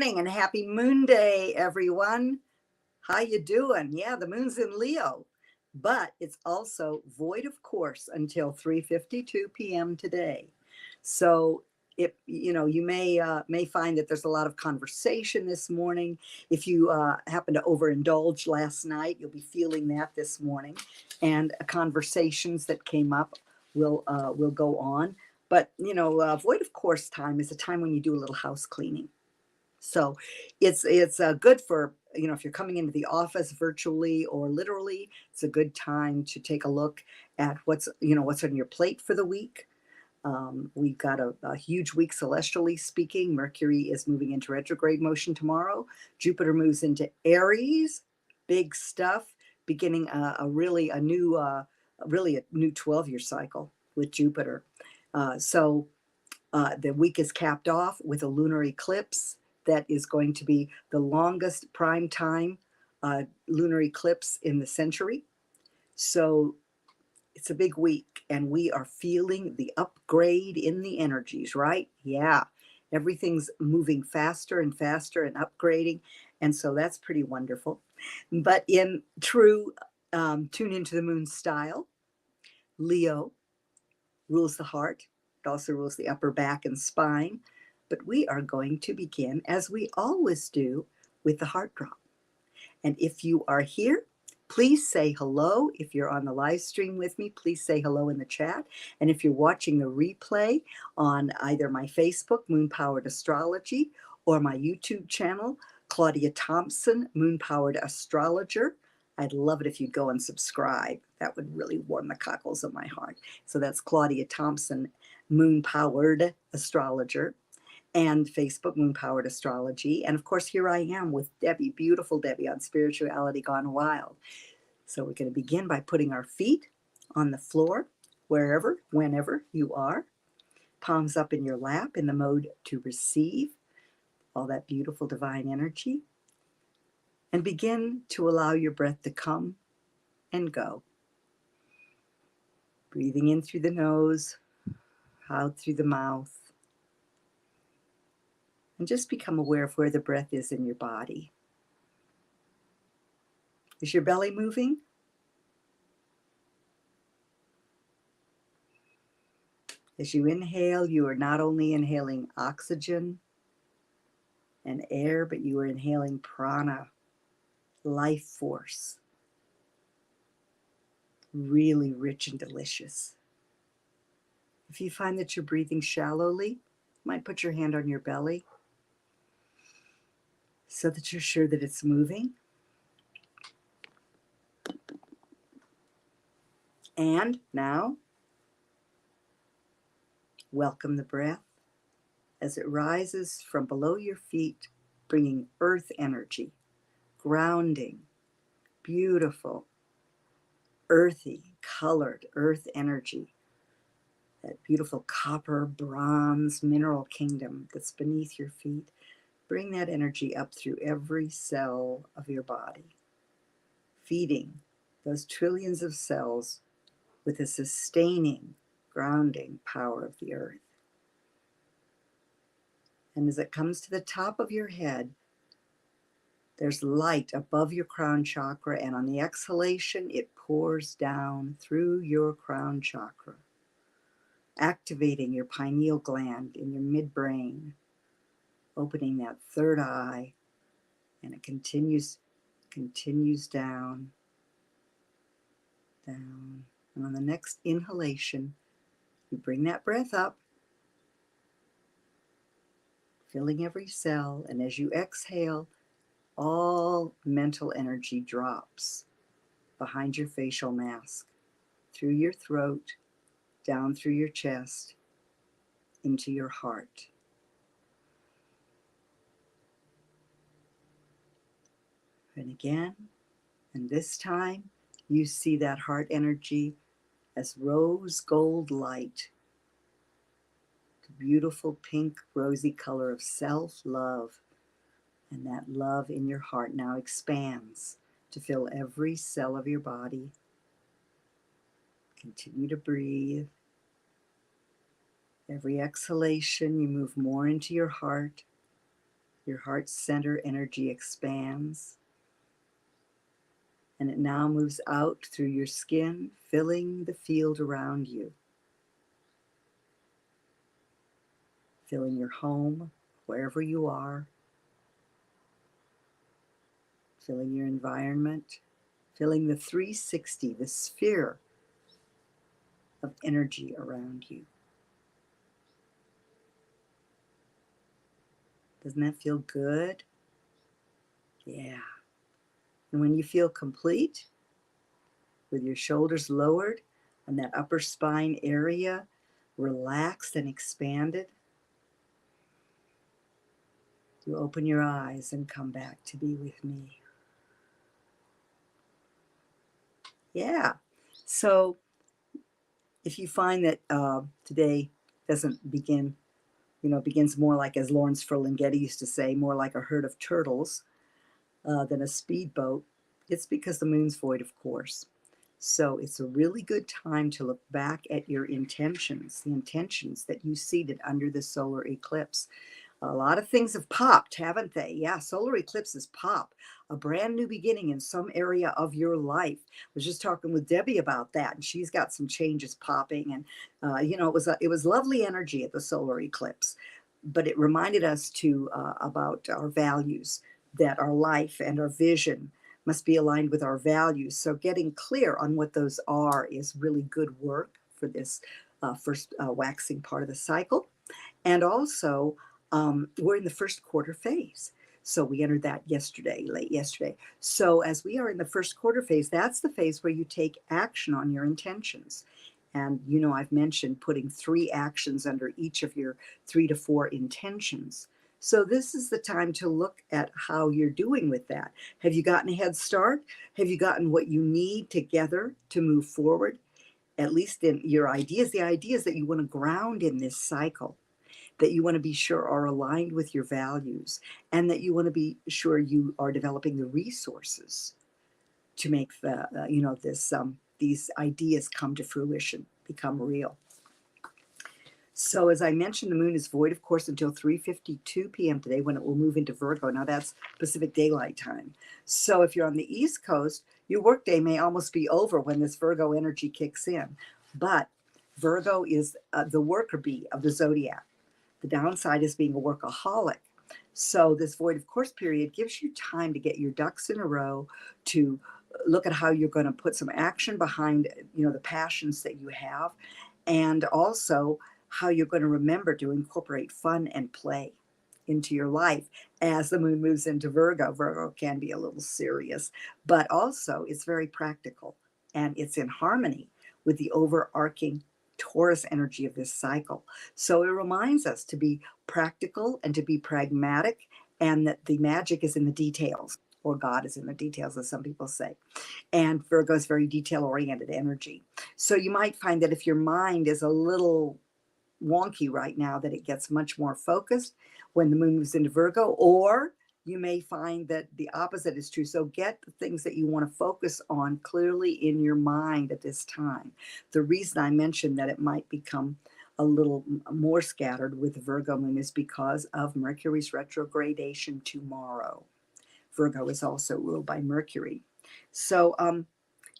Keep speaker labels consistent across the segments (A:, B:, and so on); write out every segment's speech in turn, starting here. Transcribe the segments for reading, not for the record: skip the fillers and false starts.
A: morning and happy moon day, everyone. How you doing? Yeah, the moon's in Leo, but it's also void of course until 3:52 p.m. today. So you may find that there's a lot of conversation this morning. If you happen to overindulge last night, you'll be feeling that this morning, and conversations that came up will go on. But void of course time is a time when you do a little house cleaning. So it's good for, if you're coming into the office virtually or literally. It's a good time to take a look at what's on your plate for the week. We've got a huge week celestially speaking. Mercury is moving into retrograde motion tomorrow. Jupiter moves into Aries. Big stuff. Beginning a new 12-year cycle with Jupiter. So the week is capped off with a lunar eclipse that is going to be the longest prime time lunar eclipse in the century. So it's a big week, and we are feeling the upgrade in the energies, right? Yeah, everything's moving faster and faster and upgrading, and so that's pretty wonderful. But in true tune into the moon style, Leo rules the heart. It also rules the upper back and spine. But we are going to begin, as we always do, with the heart drop. And if you are here, please say hello. If you're on the live stream with me, please say hello in the chat. And if you're watching the replay on either my Facebook, Moon Powered Astrology, or my YouTube channel, Claudia Thompson, Moon Powered Astrologer, I'd love it if you'd go and subscribe. That would really warm the cockles of my heart. So that's Claudia Thompson, Moon Powered Astrologer, and Facebook, Moon Powered Astrology. And of course, here I am with Debbie, beautiful Debbie, on Spirituality Gone Wild. So we're going to begin by putting our feet on the floor, wherever, whenever you are. Palms up in your lap in the mode to receive all that beautiful divine energy. And begin to allow your breath to come and go. Breathing in through the nose, out through the mouth. And just become aware of where the breath is in your body. Is your belly moving? As you inhale, you are not only inhaling oxygen and air, but you are inhaling prana, life force. Really rich and delicious. If you find that you're breathing shallowly, you might put your hand on your belly so that you're sure that it's moving. And now, welcome the breath as it rises from below your feet, bringing earth energy, grounding, beautiful, earthy, colored earth energy, that beautiful copper, bronze, mineral kingdom that's beneath your feet. Bring that energy up through every cell of your body, feeding those trillions of cells with the sustaining, grounding power of the earth. And as it comes to the top of your head, there's light above your crown chakra, and on the exhalation, it pours down through your crown chakra, activating your pineal gland in your midbrain, opening that third eye, and it continues down, down. And on the next inhalation, you bring that breath up, filling every cell, and as you exhale, all mental energy drops behind your facial mask, through your throat, down through your chest, into your heart. And again, and this time, you see that heart energy as rose gold light, the beautiful pink rosy color of self-love. And that love in your heart now expands to fill every cell of your body. Continue to breathe. Every exhalation, you move more into your heart, Your heart center energy expands, and it now moves out through your skin, filling the field around you, filling your home, wherever you are, filling your environment, filling the 360, the sphere of energy around you. Doesn't that feel good? Yeah. And when you feel complete, with your shoulders lowered and that upper spine area relaxed and expanded, you open your eyes and come back to be with me. Yeah. So if you find that today doesn't begin, begins more like, as Lawrence Ferlinghetti used to say, more like a herd of turtles than a speedboat, it's because the moon's void of course. So it's a really good time to look back at your intentions, the intentions that you seated under the solar eclipse. A lot of things have popped, haven't they? Yeah, solar eclipses pop. A brand new beginning in some area of your life. I was just talking with Debbie about that, and she's got some changes popping. And it was lovely energy at the solar eclipse, but it reminded us about our values, that our life and our vision must be aligned with our values. So getting clear on what those are is really good work for this first waxing part of the cycle. And also, we're in the first quarter phase. So we entered that late yesterday. So as we are in the first quarter phase, that's the phase where you take action on your intentions. And, I've mentioned putting 3 actions under each of your 3 to 4 intentions. So this is the time to look at how you're doing with that. Have you gotten a head start? Have you gotten what you need together to move forward? At least in your ideas, the ideas that you want to ground in this cycle, that you want to be sure are aligned with your values, and that you want to be sure you are developing the resources to make these ideas come to fruition, become real. So as I mentioned, the moon is void, of course, until 3:52 p.m. today, when it will move into Virgo. Now that's Pacific Daylight Time. So if you're on the East Coast, your workday may almost be over when this Virgo energy kicks in. But Virgo is the worker bee of the zodiac. The downside is being a workaholic. So this void of course period gives you time to get your ducks in a row, to look at how you're going to put some action behind, the passions that you have, and also how you're going to remember to incorporate fun and play into your life as the moon moves into Virgo. Virgo can be a little serious, but also it's very practical, and it's in harmony with the overarching Taurus energy of this cycle. So it reminds us to be practical and to be pragmatic, and that the magic is in the details, or God is in the details, as some people say. And Virgo is very detail-oriented energy. So you might find that if your mind is a little wonky right now, that it gets much more focused when the moon moves into Virgo, or you may find that the opposite is true. So get the things that you want to focus on clearly in your mind at this time. The reason I mentioned that it might become a little more scattered with the Virgo moon is because of Mercury's retrogradation tomorrow. Virgo is also ruled by Mercury. So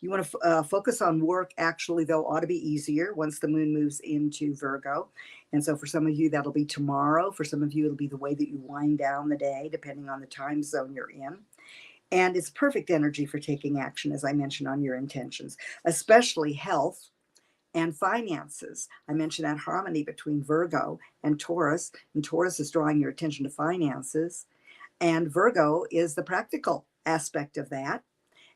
A: you want to focus on work, actually, though, ought to be easier once the moon moves into Virgo. And so for some of you, that'll be tomorrow. For some of you, it'll be the way that you wind down the day, depending on the time zone you're in. And it's perfect energy for taking action, as I mentioned, on your intentions, especially health and finances. I mentioned that harmony between Virgo and Taurus is drawing your attention to finances. And Virgo is the practical aspect of that.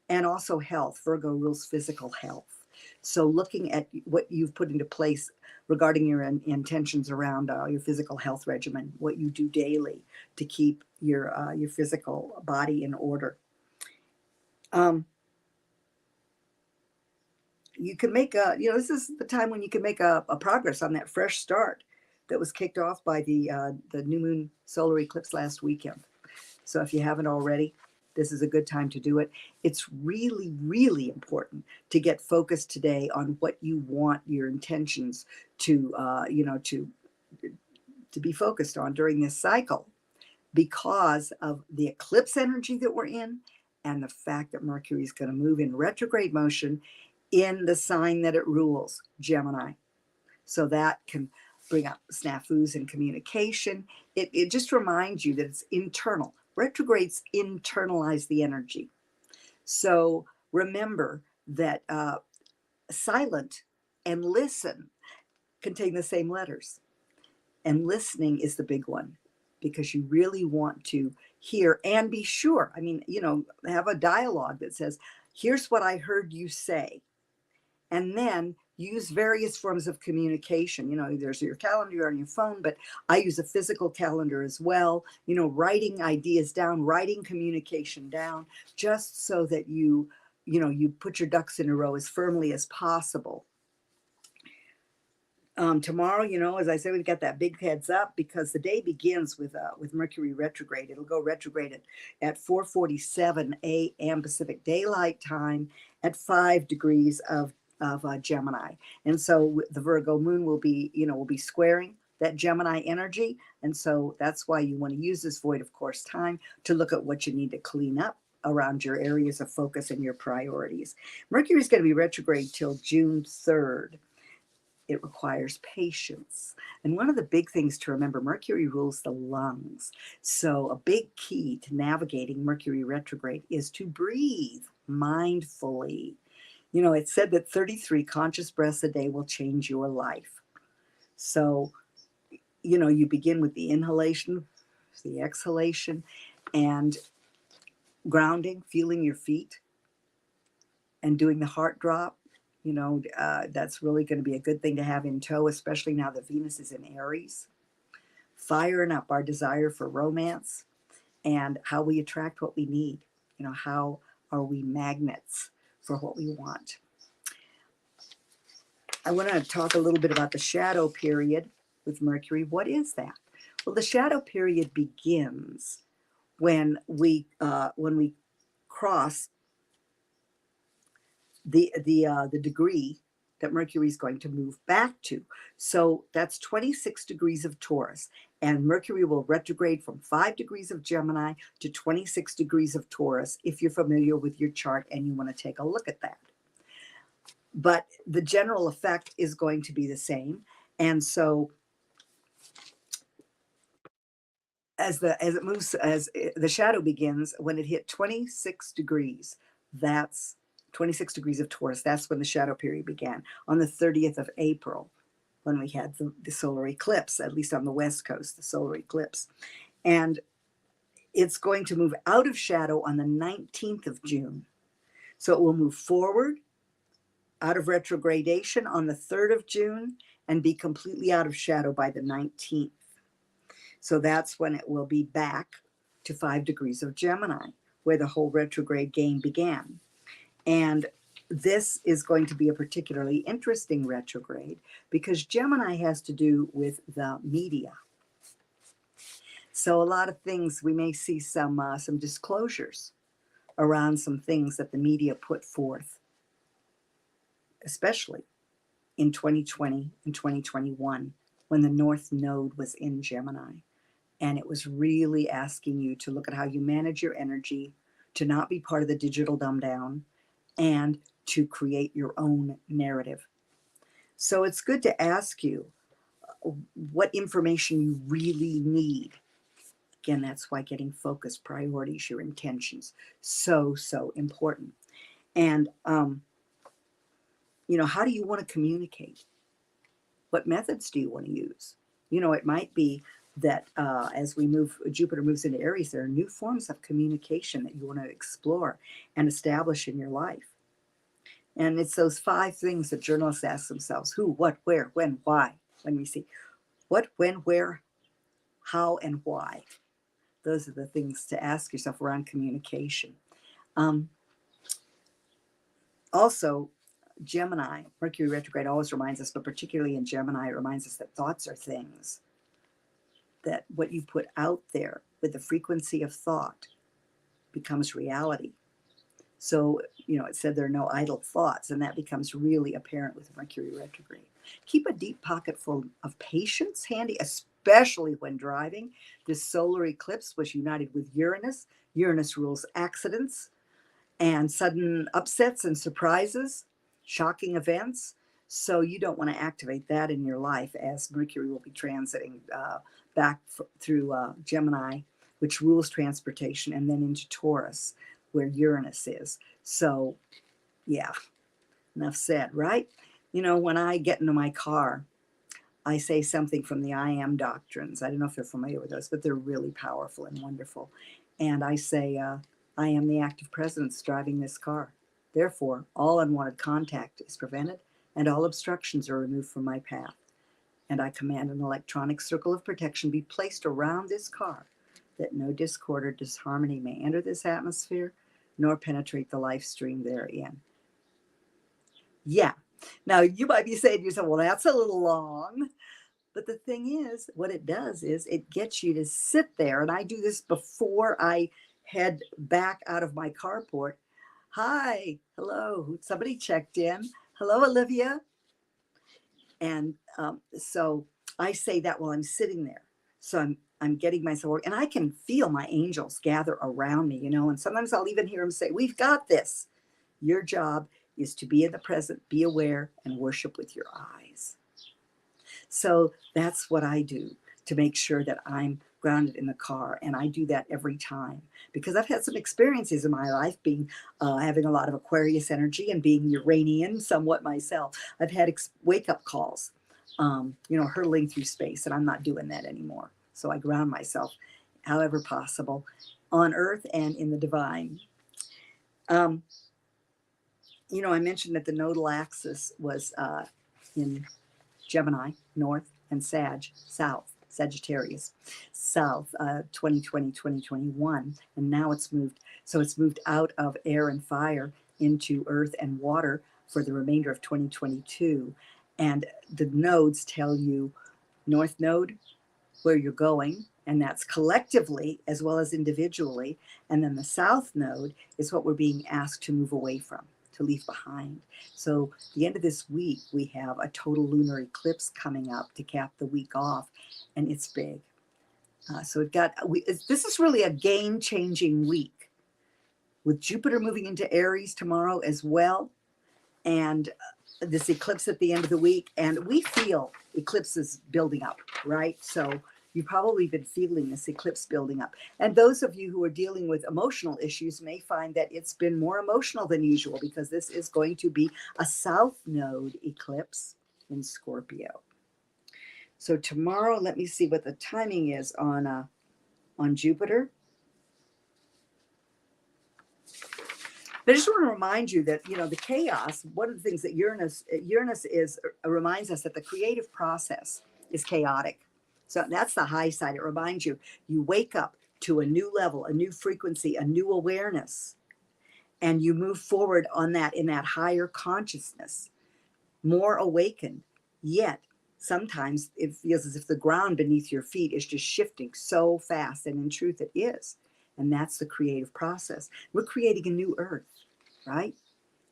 A: And also health. Virgo rules physical health. So looking at what you've put into place regarding your intentions around your physical health regimen, what you do daily to keep your physical body in order. You can make this is the time when you can make a progress on that fresh start that was kicked off by the new moon solar eclipse last weekend. So if you haven't already, this is a good time to do it. It's really, really important to get focused today on what you want your intentions to be focused on during this cycle. because of the eclipse energy that we're in and the fact that Mercury is going to move in retrograde motion in the sign that it rules, Gemini. So that can bring up snafus in communication. It just reminds you that it's internal. Retrogrades internalize the energy. So remember that silent and listen contain the same letters. And listening is the big one, because you really want to hear and be sure. I mean, have a dialogue that says, here's what I heard you say. And then use various forms of communication. There's your calendar on your phone, but I use a physical calendar as well. Writing ideas down, writing communication down, just so that you put your ducks in a row as firmly as possible. Tomorrow, as I said, we've got that big heads up, because the day begins with Mercury retrograde. It'll go retrograde at 4:47 a.m. Pacific Daylight Time at 5 degrees of Gemini. And so the Virgo moon will be squaring that Gemini energy. And so that's why you want to use this void of course time to look at what you need to clean up around your areas of focus and your priorities. Mercury is going to be retrograde till June 3rd. It requires patience. And one of the big things to remember, Mercury rules the lungs. So a big key to navigating Mercury retrograde is to breathe mindfully. It's said that 33 conscious breaths a day will change your life. So, you begin with the inhalation, the exhalation, and grounding, feeling your feet, and doing the heart drop. That's really going to be a good thing to have in tow, especially now that Venus is in Aries. Firing up our desire for romance and how we attract what we need. How are we magnets for what we want? I want to talk a little bit about the shadow period with Mercury. What is that? Well, the shadow period begins when we cross the degree that Mercury is going to move back to. So that's 26 degrees of Taurus, and Mercury will retrograde from 5 degrees of Gemini to 26 degrees of Taurus, if you're familiar with your chart and you want to take a look at that. But the general effect is going to be the same. And so as the shadow begins, when it hit 26 degrees, that's 26 degrees of Taurus, that's when the shadow period began, on the 30th of April, when we had the solar eclipse, at least on the West Coast, the solar eclipse. And it's going to move out of shadow on the 19th of June. So it will move forward out of retrogradation on the 3rd of June and be completely out of shadow by the 19th. So that's when it will be back to 5 degrees of Gemini, where the whole retrograde game began. And this is going to be a particularly interesting retrograde, because Gemini has to do with the media. So a lot of things, we may see some disclosures around some things that the media put forth, especially in 2020 and 2021, when the North Node was in Gemini. And it was really asking you to look at how you manage your energy, to not be part of the digital dumb down, and to create your own narrative. So it's good to ask you what information you really need. Again, that's why getting focused, priorities, your intentions, so important. And, how do you want to communicate? What methods do you want to use? It might be that as Jupiter moves into Aries, there are new forms of communication that you want to explore and establish in your life. And it's those 5 things that journalists ask themselves: who, what, where, when, why. When we see what, when, where, how, and why. Those are the things to ask yourself around communication. Also, Gemini, Mercury retrograde always reminds us, but particularly in Gemini, it reminds us that thoughts are things. That what you put out there with the frequency of thought becomes reality. So, it said there are no idle thoughts, and that becomes really apparent with Mercury retrograde. Keep a deep pocket full of patience handy, especially when driving. This solar eclipse was united with Uranus. Uranus rules accidents and sudden upsets and surprises, shocking events. So you don't want to activate that in your life, as Mercury will be transiting through Gemini, which rules transportation, and then into Taurus, where Uranus is. So, yeah, enough said, right? You know, when I get into my car, I say something from the I Am doctrines. I don't know if you're familiar with those, but they're really powerful and wonderful. And I say, I am the active presence driving this car. Therefore, all unwanted contact is prevented and all obstructions are removed from my path. And I command an electronic circle of protection be placed around this car, that no discord or disharmony may enter this atmosphere, nor penetrate the life stream therein. Yeah. Now, you might be saying to yourself, well, that's a little long. But the thing is, what it does is it gets you to sit there. And I do this before I head back out of my carport. Hi, hello, somebody checked in. Hello, Olivia. And so I say that while I'm sitting there. So I'm getting myself work, and I can feel my angels gather around me, you know, and sometimes I'll even hear them say, we've got this. Your job is to be in the present, be aware, and worship with your eyes. So that's what I do to make sure that I'm grounded in the car. And I do that every time because I've had some experiences in my life being having a lot of Aquarius energy and being Uranian somewhat myself. I've had wake-up calls, you know, hurtling through space, and I'm not doing that anymore. So I ground myself however possible on earth and in the divine. You know, I mentioned that the nodal axis was in Gemini, north, and Sag, south, Sagittarius, south, 2020, 2021. And now it's moved. So it's moved out of air and fire into earth and water for the remainder of 2022. And the nodes tell you north node, where you're going, and that's collectively as well as individually. And then the south node is what we're being asked to move away from, to leave behind. So the end of this week, we have a total lunar eclipse coming up to cap the week off, and it's big. So this is really a game-changing week, with Jupiter moving into Aries tomorrow as well, and this eclipse at the end of the week. And we feel eclipses building up, right? So you've probably been feeling this eclipse building up. And those of you who are dealing with emotional issues may find that it's been more emotional than usual, because this is going to be a south node eclipse in Scorpio. So tomorrow, let me see what the timing is on Jupiter. But I just want to remind you that, you know, the chaos, one of the things that Uranus reminds us that the creative process is chaotic. So that's the high side. It reminds you, you wake up to a new level, a new frequency, a new awareness, and you move forward on that in that higher consciousness, more awakened. Yet sometimes it feels as if the ground beneath your feet is just shifting so fast, and in truth it is. And that's the creative process. We're creating a new earth, right?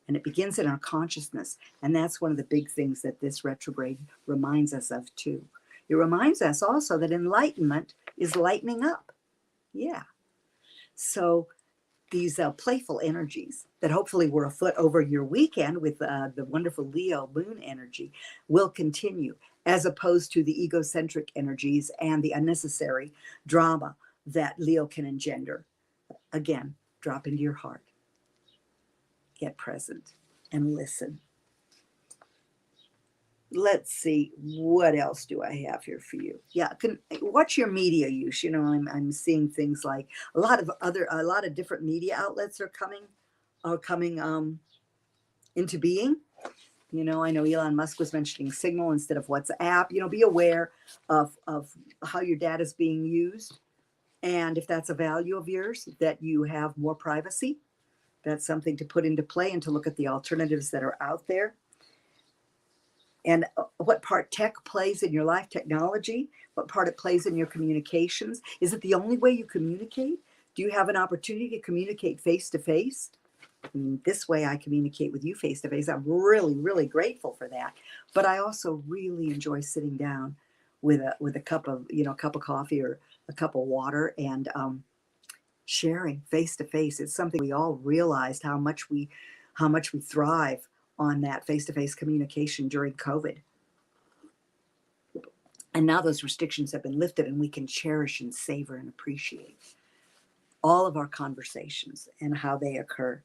A: And it begins in our consciousness. And that's one of the big things that this retrograde reminds us of too. It reminds us also that enlightenment is lightening up. Yeah. So these playful energies that hopefully were afoot over your weekend with the wonderful Leo moon energy will continue, as opposed to the egocentric energies and the unnecessary drama that Leo can engender. Again, drop into your heart, get present, and listen. Let's see, what else do I have here for you? Yeah, watch your media use. You know, I'm seeing things like a lot of different media outlets are coming into being. You know, I know Elon Musk was mentioning Signal instead of WhatsApp. You know, be aware of how your data is being used. And if that's a value of yours, that you have more privacy, that's something to put into play, and to look at the alternatives that are out there. And what part tech plays in your life, technology, what part it plays in your communications. Is it the only way you communicate? Do you have an opportunity to communicate face to face? This way I communicate with you face to face. I'm really, really grateful for that. But I also really enjoy sitting down with a cup of, a cup of coffee or a cup of water, and sharing face to face. It's something we all realized how much we thrive on that face to face communication during COVID. And now those restrictions have been lifted, and we can cherish and savor and appreciate all of our conversations and how they occur.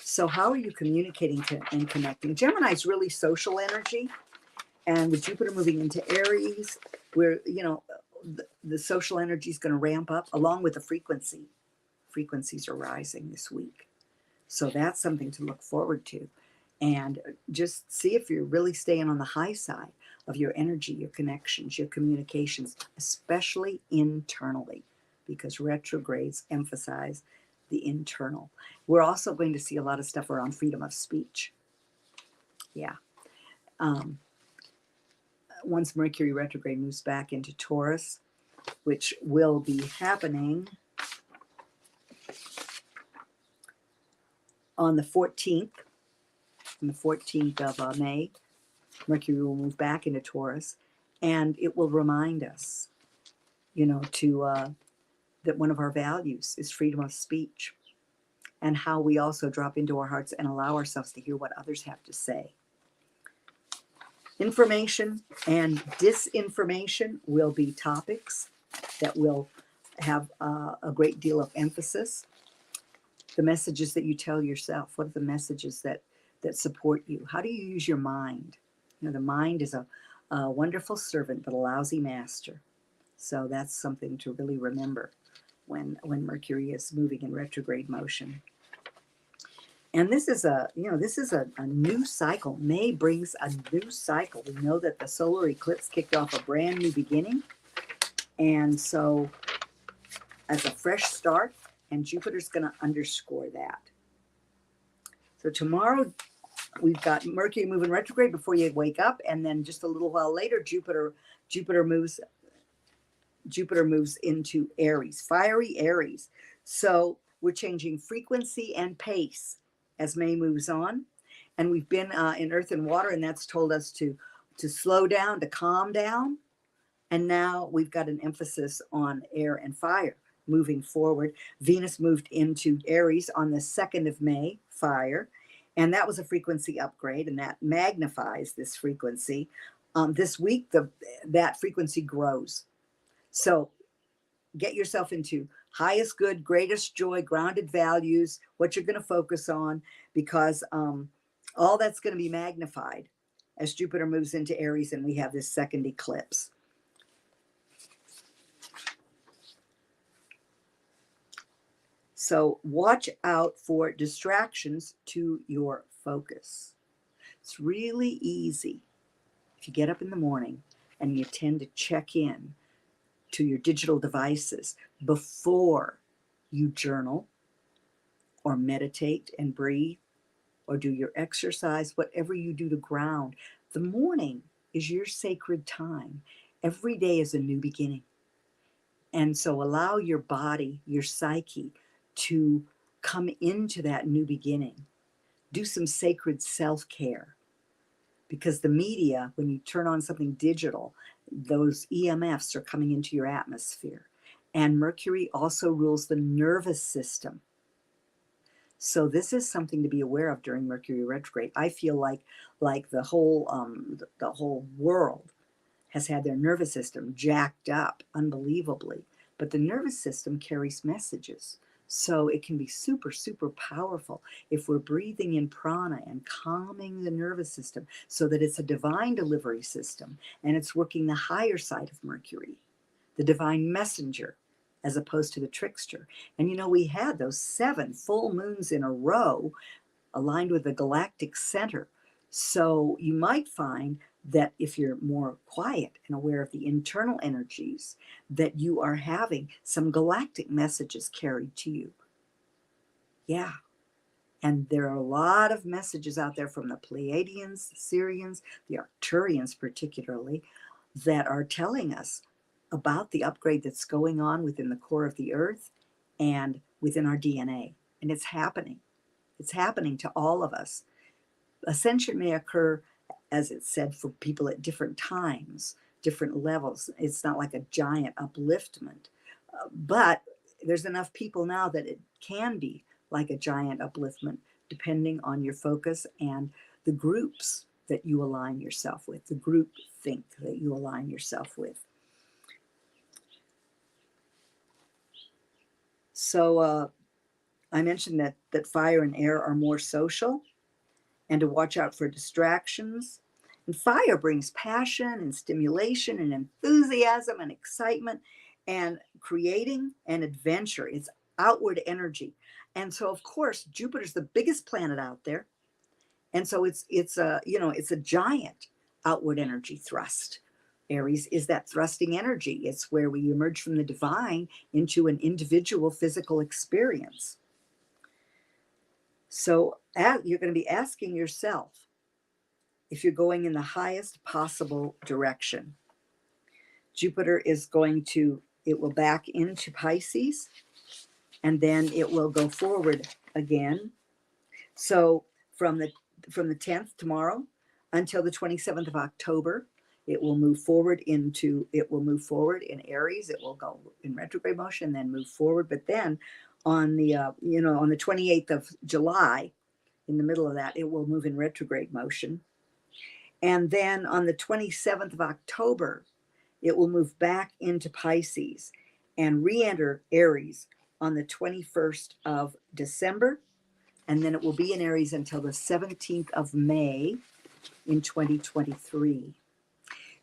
A: So how are you communicating and connecting? Gemini is really social energy. And with Jupiter moving into Aries, where, the social energy is going to ramp up along with the frequency. Frequencies are rising this week. So that's something to look forward to. And just see if you're really staying on the high side of your energy, your connections, your communications, especially internally, because retrogrades emphasize the internal. We're also going to see a lot of stuff around freedom of speech. Yeah. Once Mercury retrograde moves back into Taurus, which will be happening on the 14th, of May, Mercury will move back into Taurus, and it will remind us, that one of our values is freedom of speech, and how we also drop into our hearts and allow ourselves to hear what others have to say. Information and disinformation will be topics that will have a great deal of emphasis. The messages that you tell yourself, what are the messages that support you? How do you use your mind? The mind is a wonderful servant, but a lousy master. So that's something to really remember when Mercury is moving in retrograde motion. And this is a new cycle. May brings a new cycle. We know that the solar eclipse kicked off a brand new beginning. And so as a fresh start, and Jupiter's going to underscore that. So tomorrow we've got Mercury moving retrograde before you wake up, and then just a little while later, Jupiter moves into Aries, fiery Aries. So we're changing frequency and pace as May moves on, and we've been in Earth and Water, and that's told us to slow down, to calm down, and now we've got an emphasis on air and fire. Moving forward, Venus moved into Aries on the 2nd of May, fire, and that was a frequency upgrade, and that magnifies this frequency. This week, that frequency grows. So get yourself into highest good, greatest joy, grounded values, what you're going to focus on, because all that's going to be magnified as Jupiter moves into Aries and we have this second eclipse. So watch out for distractions to your focus. It's really easy if you get up in the morning and you tend to check in to your digital devices before you journal or meditate and breathe or do your exercise, whatever you do to ground. The morning is your sacred time. Every day is a new beginning. And so allow your body, your psyche, to come into that new beginning. Do some sacred self-care, because the media, when you turn on something digital, those EMFs are coming into your atmosphere. And Mercury also rules the nervous system. So this is something to be aware of during Mercury retrograde. I feel like the whole world has had their nervous system jacked up unbelievably, but the nervous system carries messages. So it can be super, super powerful if we're breathing in prana and calming the nervous system so that it's a divine delivery system and it's working the higher side of Mercury, the divine messenger, as opposed to the trickster. And we had those 7 full moons in a row aligned with the galactic center. So you might find that if you're more quiet and aware of the internal energies, that you are having some galactic messages carried to you. Yeah. And there are a lot of messages out there from the Pleiadians, the Sirians, the Arcturians particularly, that are telling us about the upgrade that's going on within the core of the earth and within our DNA. And it's happening. It's happening to all of us. Ascension may occur, as it's said, for people at different times different levels. It's not like a giant upliftment, but there's enough people now that it can be like a giant upliftment, depending on your focus and the groups that you align yourself with, the group think that you align yourself with. So I mentioned that fire and air are more social, and to watch out for distractions. And fire brings passion and stimulation and enthusiasm and excitement and creating an adventure. It's outward energy. And so, of course, Jupiter's the biggest planet out there. And so it's a giant outward energy thrust. Aries is that thrusting energy. It's where we emerge from the divine into an individual physical experience. So you're going to be asking yourself if you're going in the highest possible direction. Jupiter is it will back into Pisces, and then it will go forward again. So from the 10th tomorrow until the 27th of October, it will move forward in Aries. It will go in retrograde motion, then move forward. But then on the 28th of July, in the middle of that, it will move in retrograde motion. And then on the 27th of October, it will move back into Pisces and re-enter Aries on the 21st of December. And then it will be in Aries until the 17th of May in 2023.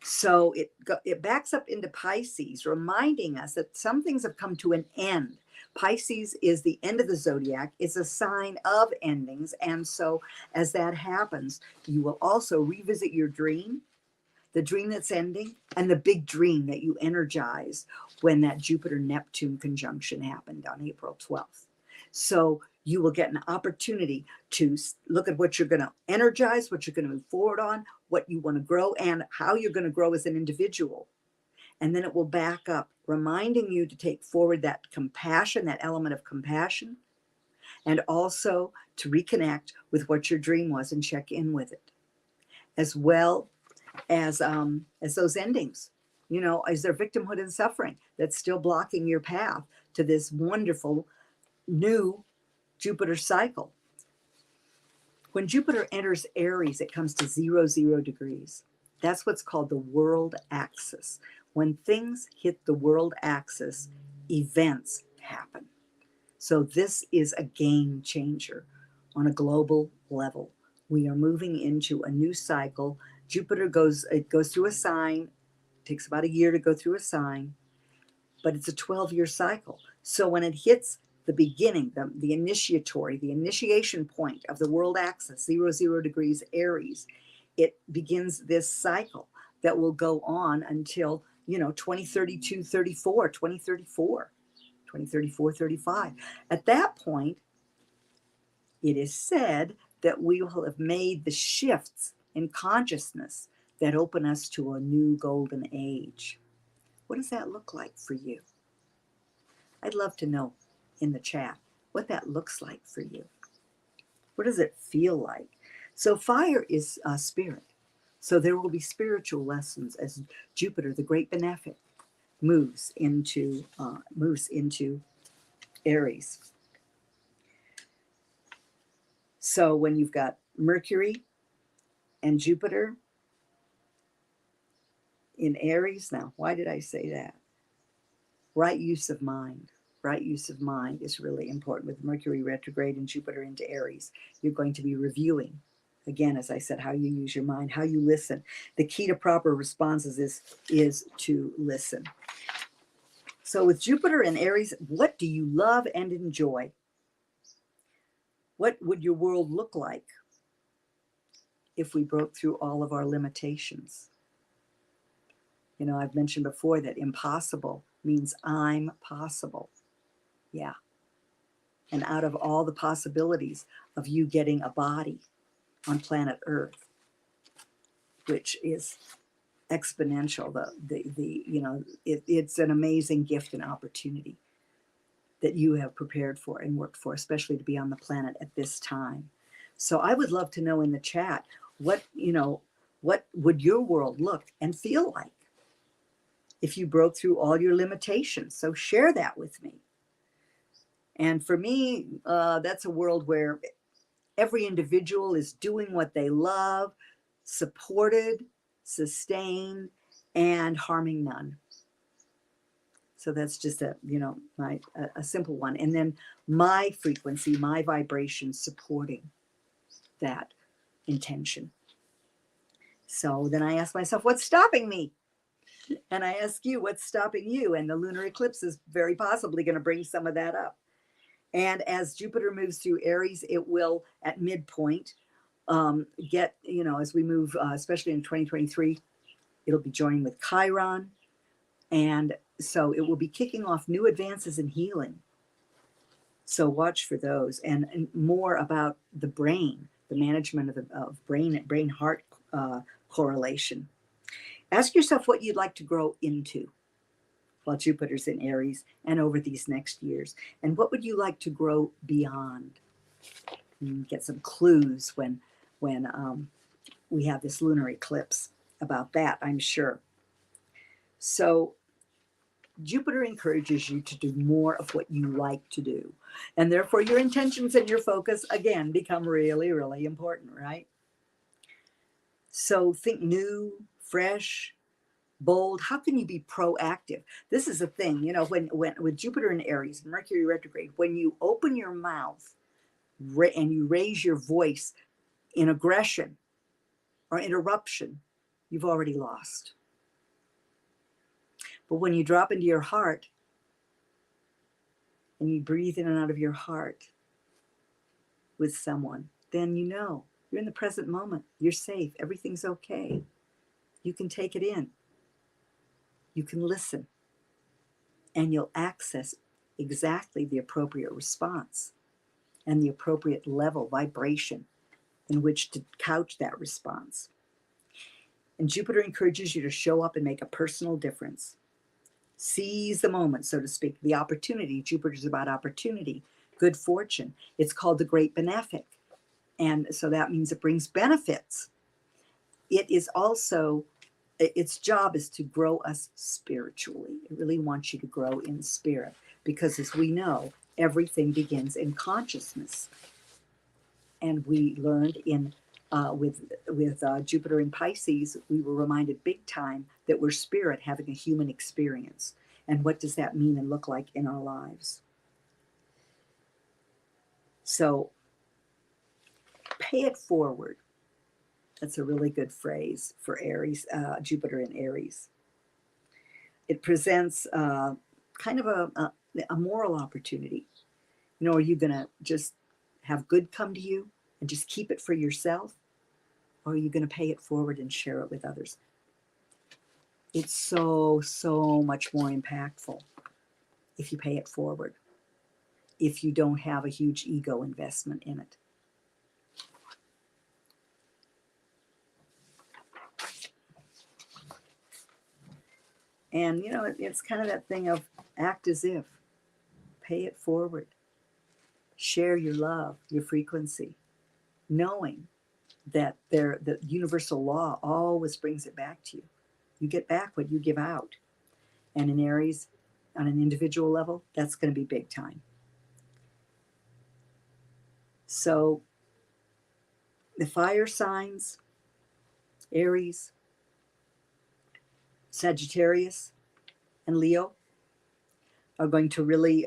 A: So it backs up into Pisces, reminding us that some things have come to an end. Pisces is the end of the zodiac. It's a sign of endings. And so as that happens, you will also revisit your dream, the dream that's ending, and the big dream that you energized when that Jupiter-Neptune conjunction happened on April 12th. So you will get an opportunity to look at what you're going to energize, what you're going to move forward on, what you want to grow, and how you're going to grow as an individual. And then it will back up, reminding you to take forward that compassion, that element of compassion, and also to reconnect with what your dream was and check in with it, as well as those endings. Is there victimhood and suffering that's still blocking your path to this wonderful new Jupiter cycle? When Jupiter enters Aries, it comes to 0 degrees. That's what's called the world axis. When things hit the world axis, events happen. So this is a game changer on a global level. We are moving into a new cycle. Jupiter goes through a sign, takes about a year to go through a sign, but it's a 12-year cycle. So when it hits the beginning, the initiation point of the world axis, 0 degrees Aries, it begins this cycle that will go on until 2032, 34, 2034, 35. At that point, it is said that we will have made the shifts in consciousness that open us to a new golden age. What does that look like for you? I'd love to know in the chat what that looks like for you. What does it feel like? So fire is spirit. So there will be spiritual lessons as Jupiter, the great benefic, moves into Aries. So when you've got Mercury and Jupiter in Aries, now, why did I say that? Right use of mind. Right use of mind is really important with Mercury retrograde and Jupiter into Aries. You're going to be reviewing, again, as I said, how you use your mind, how you listen. The key to proper responses is to listen. So with Jupiter in Aries, what do you love and enjoy? What would your world look like if we broke through all of our limitations? I've mentioned before that impossible means I'm possible. Yeah. And out of all the possibilities of you getting a body on planet Earth, which is exponential, it's an amazing gift and opportunity that you have prepared for and worked for, especially to be on the planet at this time. So I would love to know in the chat, what would your world look and feel like if you broke through all your limitations. So share that with me. And for me, that's a world where every individual is doing what they love, supported, sustained, and harming none. So that's just a simple one. And then my frequency, my vibration supporting that intention. So then I ask myself, what's stopping me? And I ask you, what's stopping you? And the lunar eclipse is very possibly going to bring some of that up. And as Jupiter moves through Aries, it will, at midpoint, get, as we move, especially in 2023, it'll be joining with Chiron. And so it will be kicking off new advances in healing. So watch for those, and more about the brain, the management of brain-heart correlation. Ask yourself what you'd like to grow into while Jupiter's in Aries and over these next years. And what would you like to grow beyond? And get some clues when we have this lunar eclipse about that, I'm sure. So Jupiter encourages you to do more of what you like to do. And therefore your intentions and your focus, again, become really, really important, right? So think new, fresh, bold. How can you be proactive? This is a thing, when with Jupiter in Aries, Mercury retrograde, when you open your mouth and you raise your voice in aggression or interruption, you've already lost. But when you drop into your heart and you breathe in and out of your heart with someone, then you're in the present moment. You're safe. Everything's okay. You can take it in. You can listen. And you'll access exactly the appropriate response and the appropriate level, vibration in which to couch that response. And Jupiter encourages you to show up and make a personal difference. Seize the moment, so to speak, the opportunity. Jupiter's about opportunity, good fortune. It's called the Great Benefic. And so that means it brings benefits. It is also, its job is to grow us spiritually. It really wants you to grow in spirit because, as we know, everything begins in consciousness. And we learned with Jupiter in Pisces, we were reminded big time that we're spirit having a human experience. And what does that mean and look like in our lives? So pay it forward. That's a really good phrase for Aries, Jupiter in Aries. It presents kind of a moral opportunity. Are you going to just have good come to you and just keep it for yourself? Or are you going to pay it forward and share it with others? It's so much more impactful if you pay it forward, if you don't have a huge ego investment in it. And, it's kind of that thing of act as if, pay it forward, share your love, your frequency, knowing that the universal law always brings it back to you. You get back what you give out. And in Aries, on an individual level, that's going to be big time. So the fire signs, Aries, Sagittarius, and Leo are going to really,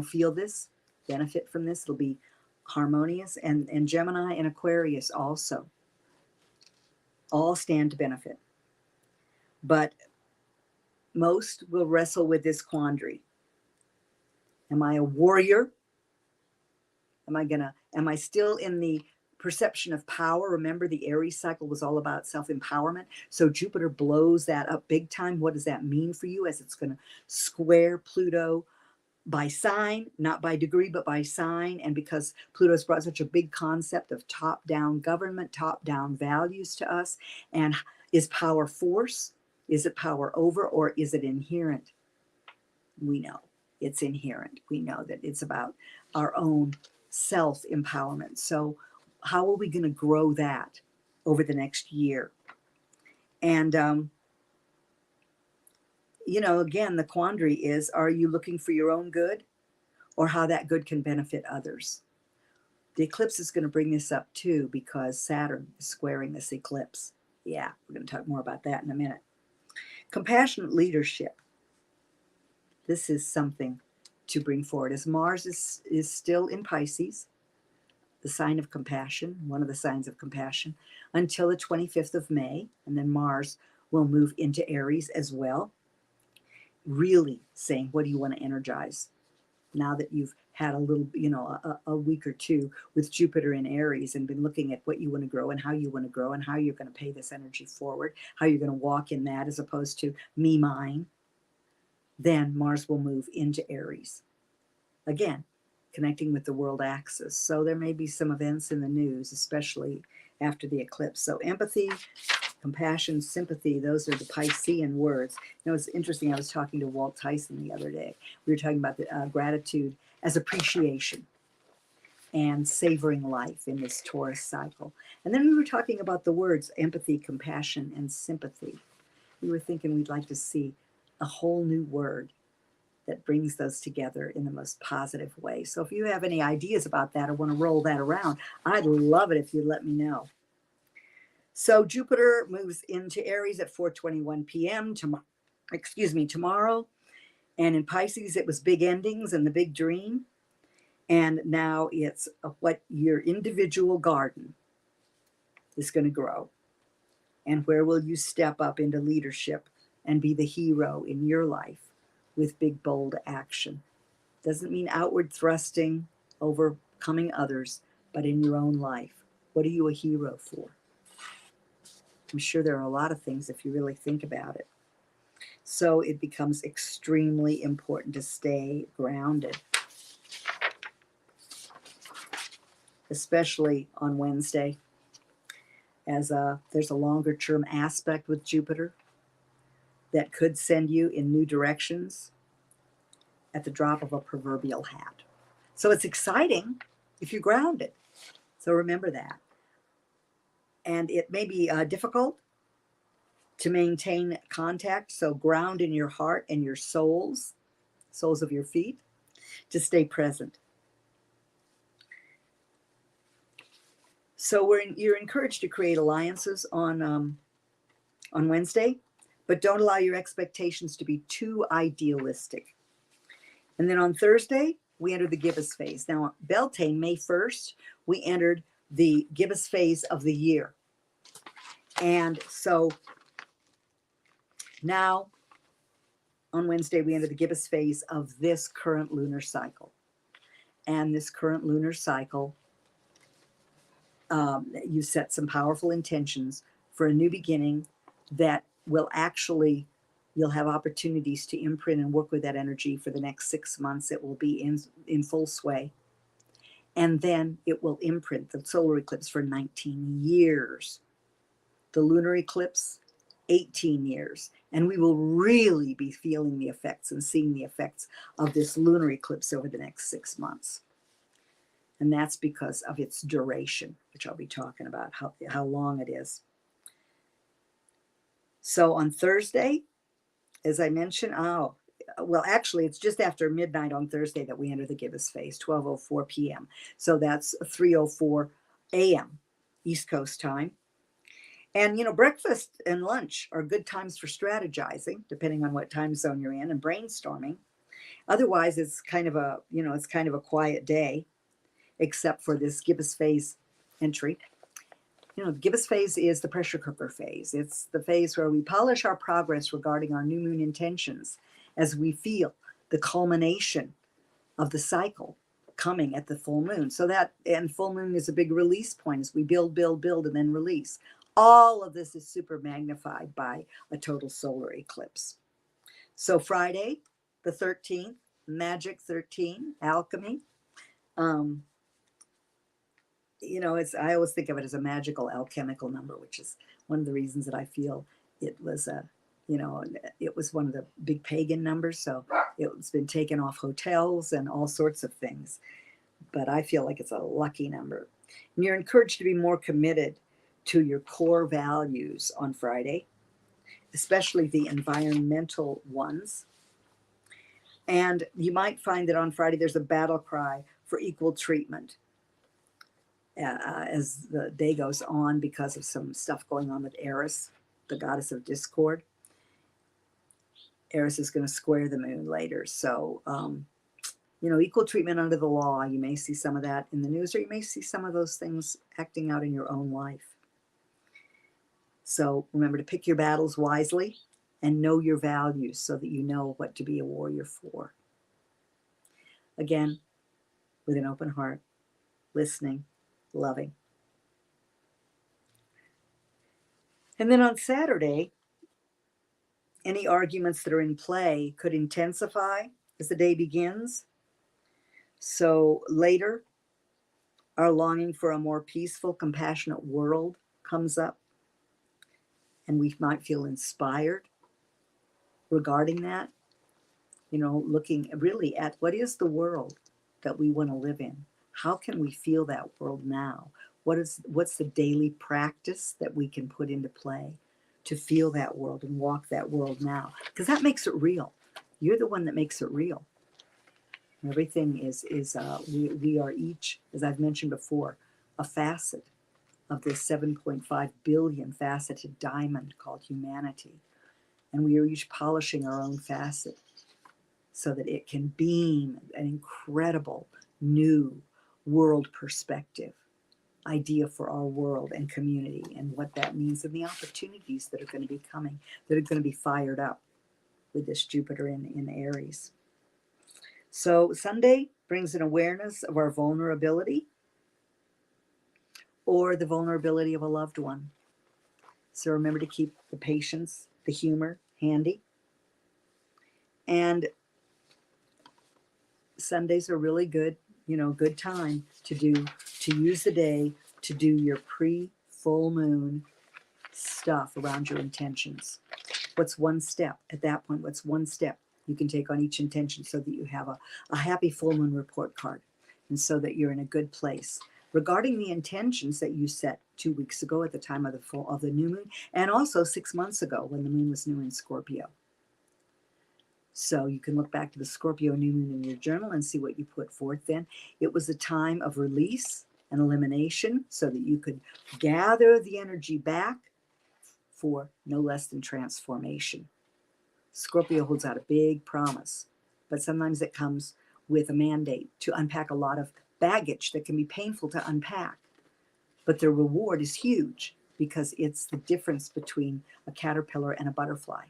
A: feel this, benefit from this. It'll be harmonious. And Gemini and Aquarius also all stand to benefit. But most will wrestle with this quandary. Am I a warrior? Am I still in the perception of power? Remember, the Aries cycle was all about self-empowerment. So Jupiter blows that up big time. What does that mean for you as it's going to square Pluto by sign, not by degree, but by sign? And because Pluto's brought such a big concept of top-down government, top-down values to us. And is power force? Is it power over, or is it inherent? We know it's inherent. We know that it's about our own self-empowerment. So how are we going to grow that over the next year? And, again, the quandary is, are you looking for your own good or how that good can benefit others? The eclipse is going to bring this up too, because Saturn is squaring this eclipse. Yeah, we're going to talk more about that in a minute. Compassionate leadership. This is something to bring forward, as Mars is still in Pisces, the sign of compassion, one of the signs of compassion, until the 25th of May. And then Mars will move into Aries as well. Really saying, what do you want to energize? Now that you've had a little, a week or two with Jupiter in Aries and been looking at what you want to grow and how you want to grow and how you're going to pay this energy forward, how you're going to walk in that as opposed to me, mine, then Mars will move into Aries. Again, connecting with the world axis. So there may be some events in the news, especially after the eclipse. So empathy, compassion, sympathy, those are the Piscean words. It's interesting. I was talking to Walt Tyson the other day. We were talking about the gratitude as appreciation and savoring life in this Taurus cycle. And then we were talking about the words empathy, compassion, and sympathy. We were thinking we'd like to see a whole new word that brings those together in the most positive way. So if you have any ideas about that or want to roll that around, I'd love it if you'd let me know. So Jupiter moves into Aries at 4:21 p.m. tomorrow. And in Pisces, it was big endings and the big dream. And now it's what your individual garden is going to grow. And where will you step up into leadership and be the hero in your life with big, bold action? Doesn't mean outward thrusting, overcoming others, but in your own life. What are you a hero for? I'm sure there are a lot of things if you really think about it. So it becomes extremely important to stay grounded, especially on Wednesday, as there's a longer term aspect with Jupiter that could send you in new directions at the drop of a proverbial hat. So it's exciting if you're grounded. So remember that. And it may be difficult to maintain contact. So ground in your heart and your soles of your feet, to stay present. So you're encouraged to create alliances on Wednesday, but don't allow your expectations to be too idealistic. And then on Thursday, we enter the gibbous phase. Now, Beltane, May 1st, we entered the gibbous phase of the year. And so now on Wednesday, we enter the gibbous phase of this current lunar cycle. And this current lunar cycle, you set some powerful intentions for a new beginning that will actually, you'll have opportunities to imprint and work with that energy for the next 6 months. It will be in full sway. And then it will imprint the solar eclipse for 19 years. The lunar eclipse, 18 years. And we will really be feeling the effects and seeing the effects of this lunar eclipse over the next 6 months. And that's because of its duration, which I'll be talking about, how long it is. So on Thursday, as I mentioned, actually, it's just after midnight on Thursday that we enter the gibbous phase, 12:04 p.m. So that's 3:04 a.m. East Coast time. And, breakfast and lunch are good times for strategizing, depending on what time zone you're in, and brainstorming. Otherwise, it's kind of a quiet day, except for this gibbous phase entry. The gibbous phase is the pressure cooker phase. It's the phase where we polish our progress regarding our new moon intentions as we feel the culmination of the cycle coming at the full moon. And full moon is a big release point as we build, and then release. All of this is super magnified by a total solar eclipse. So Friday, the 13th, Magic 13, alchemy. I always think of it as a magical alchemical number, which is one of the reasons that I feel it was it was one of the big pagan numbers. So it's been taken off hotels and all sorts of things. But I feel like it's a lucky number. And you're encouraged to be more committed to your core values on Friday. especially the environmental ones. And you might find that on Friday there's a battle cry for equal treatment as the day goes on because of some stuff going on with Eris, the goddess of discord. Eris is going to square the moon later. So, equal treatment under the law. You may see some of that in the news, or you may see some of those things acting out in your own life. So remember to pick your battles wisely and know your values so that you know what to be a warrior for. Again, with an open heart, listening, loving. And then on Saturday, any arguments that are in play could intensify as the day begins. So later, our longing for a more peaceful, compassionate world comes up, and we might feel inspired regarding that. Looking really at what is the world that we want to live in? How can we feel that world now? What's the daily practice that we can put into play to feel that world and walk that world now? Because that makes it real. You're the one that makes it real. Everything we are each, as I've mentioned before, a facet of this 7.5 billion faceted diamond called humanity. And we are each polishing our own facet so that it can beam an incredible new world perspective idea for our world and community, and what that means, and the opportunities that are going to be coming, that are going to be fired up with this Jupiter in Aries. So Sunday brings an awareness of our vulnerability or the vulnerability of a loved one. So remember to keep the patience, the humor handy. And Sundays are really good, good time to use the day to do your pre-full moon stuff around your intentions. What's one step at that point? What's one step you can take on each intention so that you have a happy full moon report card, and so that you're in a good place regarding the intentions that you set 2 weeks ago at the time of the new moon, and also 6 months ago when the moon was new in Scorpio. So you can look back to the Scorpio new moon in your journal and see what you put forth then. It was a time of release and elimination so that you could gather the energy back for no less than transformation. Scorpio holds out a big promise, but sometimes it comes with a mandate to unpack a lot of baggage that can be painful to unpack. But the reward is huge because it's the difference between a caterpillar and a butterfly.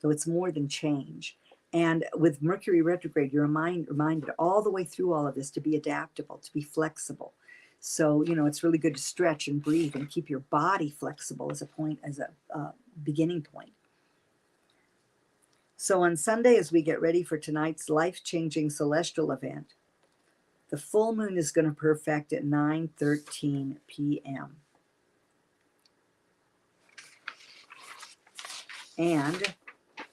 A: So it's more than change. And with Mercury retrograde, you're reminded all the way through all of this to be adaptable, to be flexible. So, it's really good to stretch and breathe and keep your body flexible as a beginning point. So on Sunday, as we get ready for tonight's life-changing celestial event, the full moon is going to perfect at 9:13 p.m. And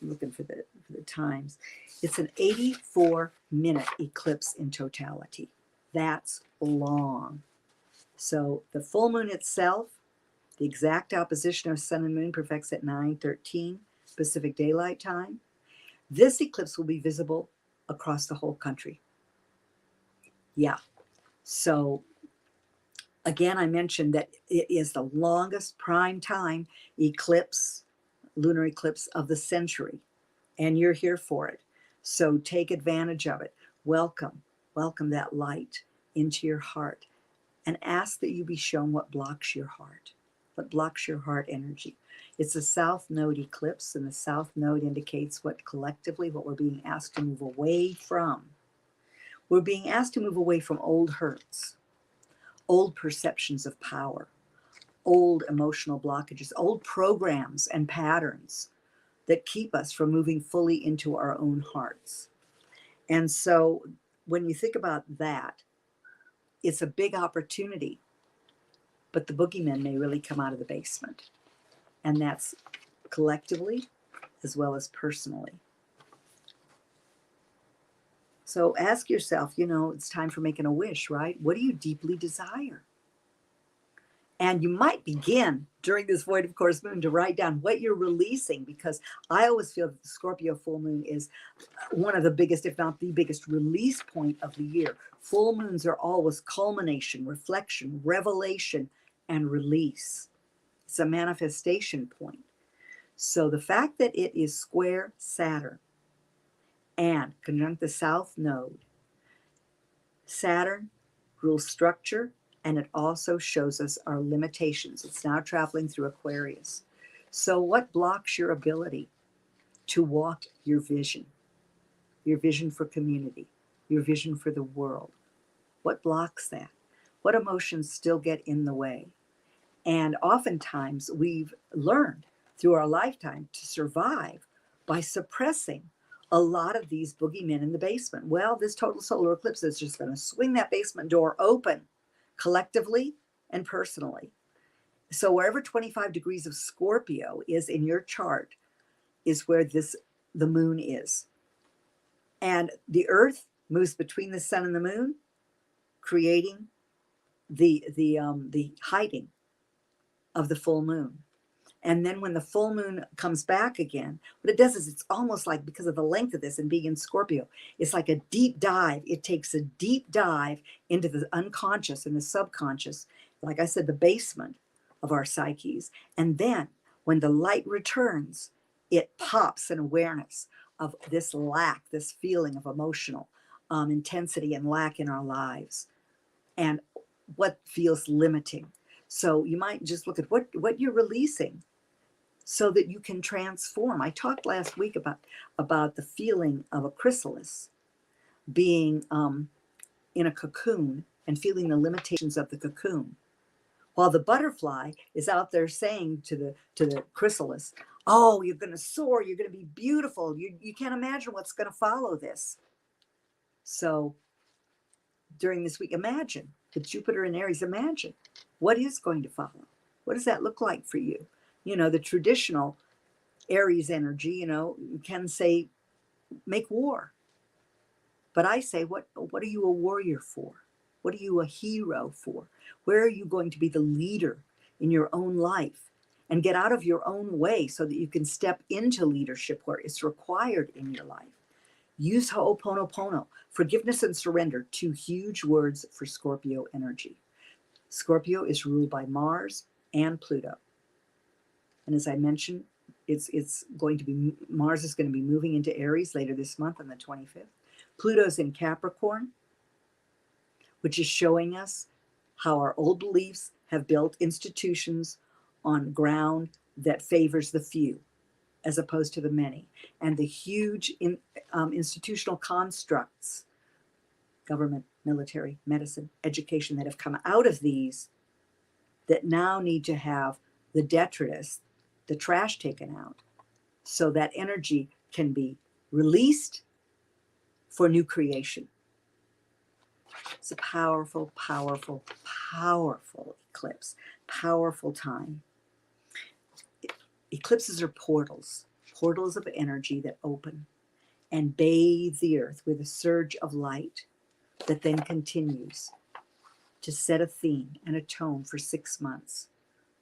A: I'm looking for the times. It's an 84-minute eclipse in totality. That's long. So the full moon itself, the exact opposition of sun and moon, perfects at 9:13 Pacific Daylight Time. This eclipse will be visible across the whole country. Yeah. So again, I mentioned that it is the longest prime time eclipse, lunar eclipse of the century, and you're here for it. So take advantage of it. Welcome that light into your heart, and ask that you be shown what blocks your heart, energy. It's a south node eclipse, and the south node indicates what we're being asked to move away from. We're being asked to move away from old hurts, old perceptions of power, old emotional blockages, old programs and patterns that keep us from moving fully into our own hearts. And so when you think about that, it's a big opportunity, but the boogeymen may really come out of the basement. And that's collectively as well as personally. So ask yourself, it's time for making a wish, right? What do you deeply desire? And you might begin during this void of course moon to write down what you're releasing, because I always feel that the Scorpio full moon is one of the biggest, if not the biggest, release point of the year. Full moons are always culmination, reflection, revelation, and release. It's a manifestation point. So the fact that it is square Saturn and conjunct the South Node, Saturn rules structure, and it also shows us our limitations. It's now traveling through Aquarius. So what blocks your ability to walk your vision for community, your vision for the world? What blocks that? What emotions still get in the way? And oftentimes we've learned through our lifetime to survive by suppressing a lot of these boogeymen in the basement. Well, this total solar eclipse is just going to swing that basement door open, collectively and personally. So wherever 25 degrees of Scorpio is in your chart is where the moon is. And the earth moves between the sun and the moon, creating the hiding of the full moon. And then when the full moon comes back again, what it does is it's almost like, because of the length of this and being in Scorpio, it's like a deep dive. It takes a deep dive into the unconscious and the subconscious, like I said, the basement of our psyches. And then when the light returns, it pops an awareness of this lack, this feeling of emotional intensity and lack in our lives, and what feels limiting. So you might just look at what you're releasing so that you can transform. I talked last week about the feeling of a chrysalis being in a cocoon and feeling the limitations of the cocoon, while the butterfly is out there saying to the chrysalis, oh, you're going to soar, you're going to be beautiful, you can't imagine what's going to follow this. So during this week, imagine, with Jupiter in Aries, imagine what is going to follow. What does that look like for you? You know, the traditional Aries energy, you can say, make war. But I say, what are you a warrior for? What are you a hero for? Where are you going to be the leader in your own life and get out of your own way so that you can step into leadership where it's required in your life? Use Ho'oponopono, forgiveness and surrender, 2 huge words for Scorpio energy. Scorpio is ruled by Mars and Pluto. And as I mentioned, it's going to be, Mars is going to be moving into Aries later this month on the 25th. Pluto's in Capricorn, which is showing us how our old beliefs have built institutions on ground that favors the few as opposed to the many. And the huge institutional constructs, government, military, medicine, education, that have come out of these, that now need to have the detritus, the trash taken out, so that energy can be released for new creation. It's a powerful, powerful, powerful eclipse, powerful time. Eclipses are portals of energy that open and bathe the earth with a surge of light that then continues to set a theme and a tone for 6 months,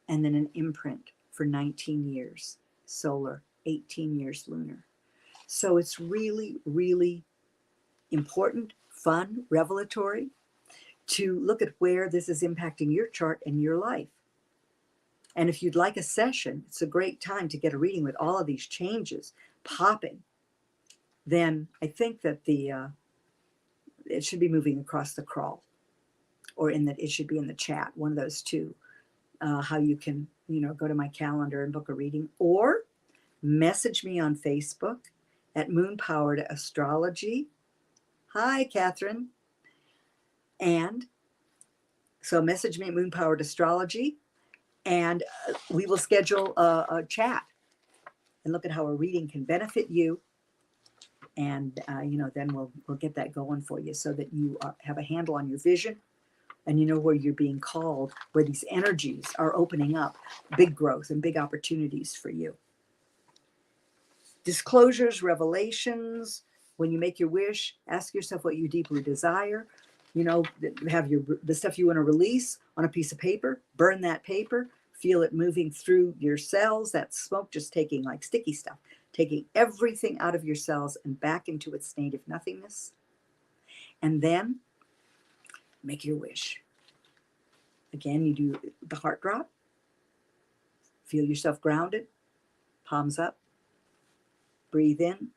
A: and then an imprint for 19 years solar, 18 years lunar. So it's really, really important, fun, revelatory to look at where this is impacting your chart and your life. And if you'd like a session, it's a great time to get a reading with all of these changes popping. Then I think that it should be moving across the crawl, or it should be in the chat, one of those two. How you can, go to my calendar and book a reading, or message me on Facebook at Moon Powered Astrology. Hi, Catherine. And so message me at Moon Powered Astrology, and we will schedule a chat and look at how a reading can benefit you. And, then we'll get that going for you so that you have a handle on your vision, and you know where you're being called, where these energies are opening up big growth and big opportunities for you. Disclosures, revelations. When you make your wish, ask yourself what you deeply desire. You know, have the stuff you want to release on a piece of paper, burn that paper, feel it moving through your cells, that smoke just taking like sticky stuff, taking everything out of your cells and back into its native nothingness. And then make your wish. Again, you do the heart drop, feel yourself grounded, palms up, breathe in,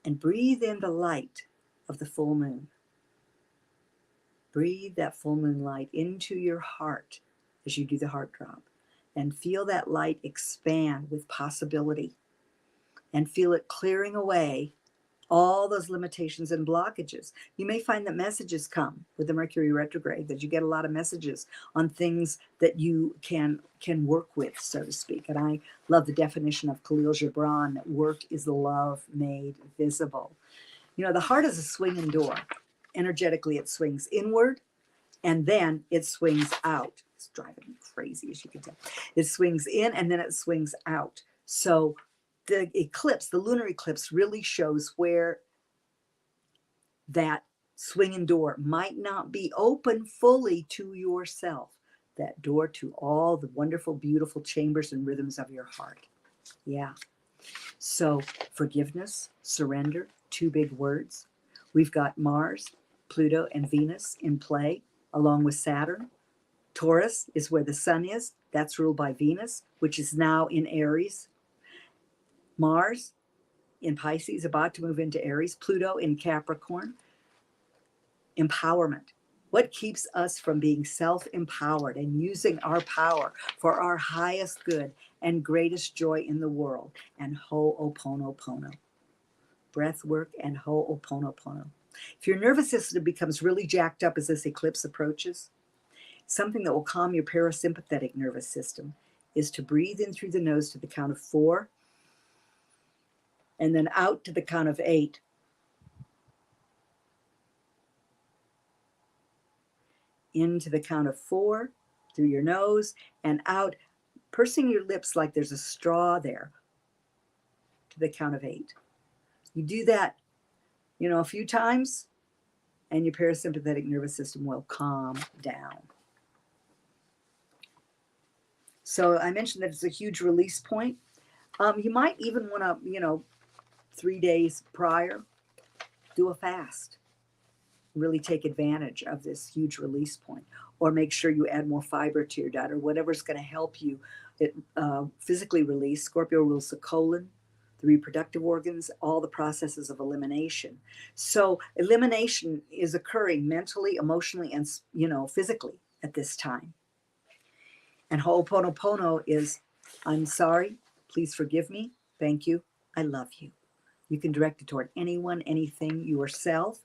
A: and breathe in the light of the full moon. Breathe that full moon light into your heart as you do the heart drop, and feel that light expand with possibility, and feel it clearing away all those limitations and blockages. You may find that messages come with the Mercury retrograde, that you get a lot of messages on things that you can work with, so to speak. And I love the definition of Khalil Gibran, that work is love made visible. You know, the heart is a swinging door. Energetically, it swings inward, and then it swings out. It's driving me crazy, as you can tell. It swings in, and then it swings out. So the eclipse, the lunar eclipse, really shows where that swinging door might not be open fully to yourself, that door to all the wonderful, beautiful chambers and rhythms of your heart. Yeah. So forgiveness, surrender, two big words. We've got Mars, Pluto, and Venus in play, along with Saturn. Taurus is where the sun is. That's ruled by Venus, which is now in Aries. Mars in Pisces, about to move into Aries. Pluto in Capricorn. Empowerment. What keeps us from being self-empowered and using our power for our highest good and greatest joy in the world? And Ho'oponopono. Breath work and Ho'oponopono. If your nervous system becomes really jacked up as this eclipse approaches, something that will calm your parasympathetic nervous system is to breathe in through the nose to the count of 4, and then out to the count of 8. Into the count of 4 through your nose, and out, pursing your lips like there's a straw there, to the count of 8. You do that, you know, a few times, and your parasympathetic nervous system will calm down. So I mentioned that it's a huge release point. You might even want to, you know, 3 days prior, do a fast. Really take advantage of this huge release point, or make sure you add more fiber to your diet, or whatever's going to help you physically release. Scorpio rules the colon, the reproductive organs, all the processes of elimination. So elimination is occurring mentally, emotionally, and, you know, physically at this time. And Ho'oponopono is, I'm sorry, please forgive me, thank you, I love you. You can direct it toward anyone, anything, yourself.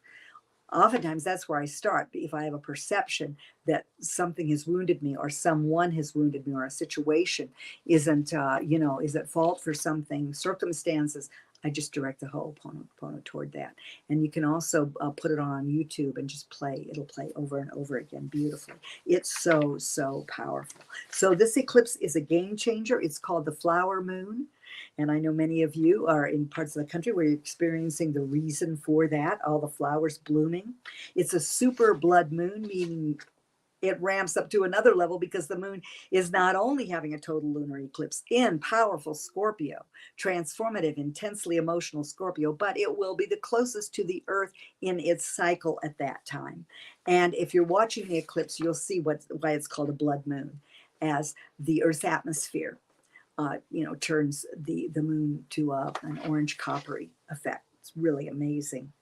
A: Oftentimes that's where I start. If I have a perception that something has wounded me, or someone has wounded me, or a situation isn't, is at fault for something, circumstances, I just direct the Ho'oponopono toward that. And you can also put it on YouTube and just play. It'll play over and over again beautifully. It's so, so powerful. So this eclipse is a game changer. It's called the flower moon. And I know many of you are in parts of the country where you're experiencing the reason for that, all the flowers blooming. It's a super blood moon, meaning it ramps up to another level, because the moon is not only having a total lunar eclipse in powerful Scorpio, transformative, intensely emotional Scorpio, but it will be the closest to the Earth in its cycle at that time. And if you're watching the eclipse, you'll see why it's called a blood moon, as the Earth's atmosphere turns the moon to an orange coppery effect. It's really amazing.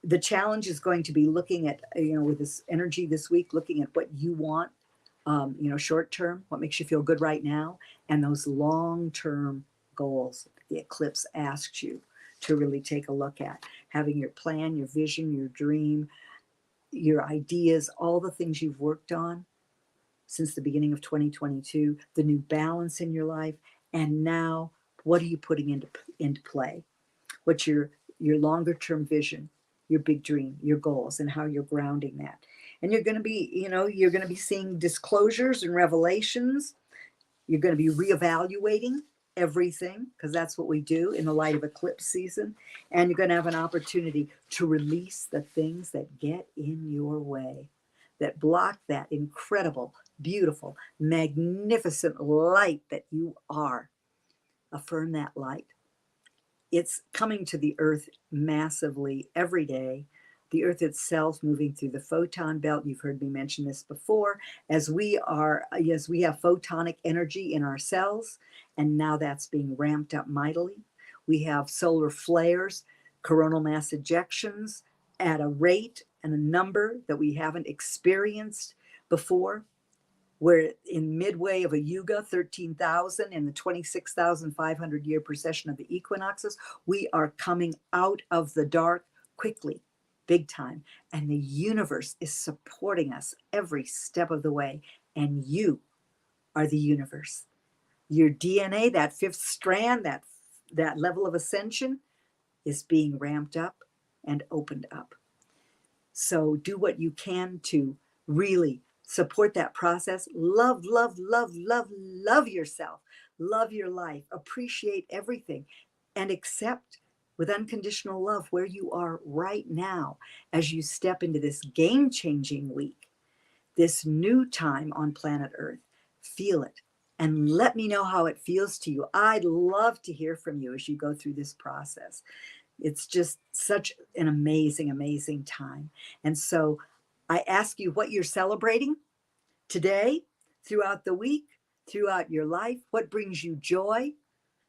A: The challenge is going to be looking at, with this energy this week, looking at what you want, short term, what makes you feel good right now, and those long-term goals the eclipse asks you to really take a look at. Having your plan, your vision, your dream, your ideas, all the things you've worked on since the beginning of 2022, the new balance in your life, and now what are you putting into play? What's your longer term vision, your big dream, your goals, and how you're grounding that? And you're going to be, you're going to be seeing disclosures and revelations. You're going to be reevaluating everything, because that's what we do in the light of eclipse season. And you're going to have an opportunity to release the things that get in your way, that block that incredible, beautiful, magnificent light that you are. Affirm that light. It's coming to the earth massively every day. The earth itself moving through the photon belt. You've heard me mention this before. As we have photonic energy in our cells, and now that's being ramped up mightily. We have solar flares, coronal mass ejections at a rate and a number that we haven't experienced before. We're in midway of a yuga, 13,000, in the 26,500 year precession of the equinoxes. We are coming out of the dark quickly, big time. And the universe is supporting us every step of the way. And you are the universe. Your DNA, that fifth strand, that level of ascension is being ramped up and opened up. So do what you can to really support that process. Love, love, love, love, love yourself. Love your life. Appreciate everything and accept with unconditional love where you are right now as you step into this game-changing week, this new time on planet Earth. Feel it and let me know how it feels to you. I'd love to hear from you as you go through this process. It's just such an amazing, amazing time. And so I ask you what you're celebrating today, throughout the week, throughout your life. What brings you joy?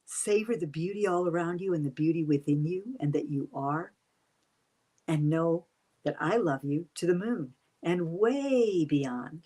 A: Savor the beauty all around you and the beauty within you and that you are. And know that I love you to the moon and way beyond.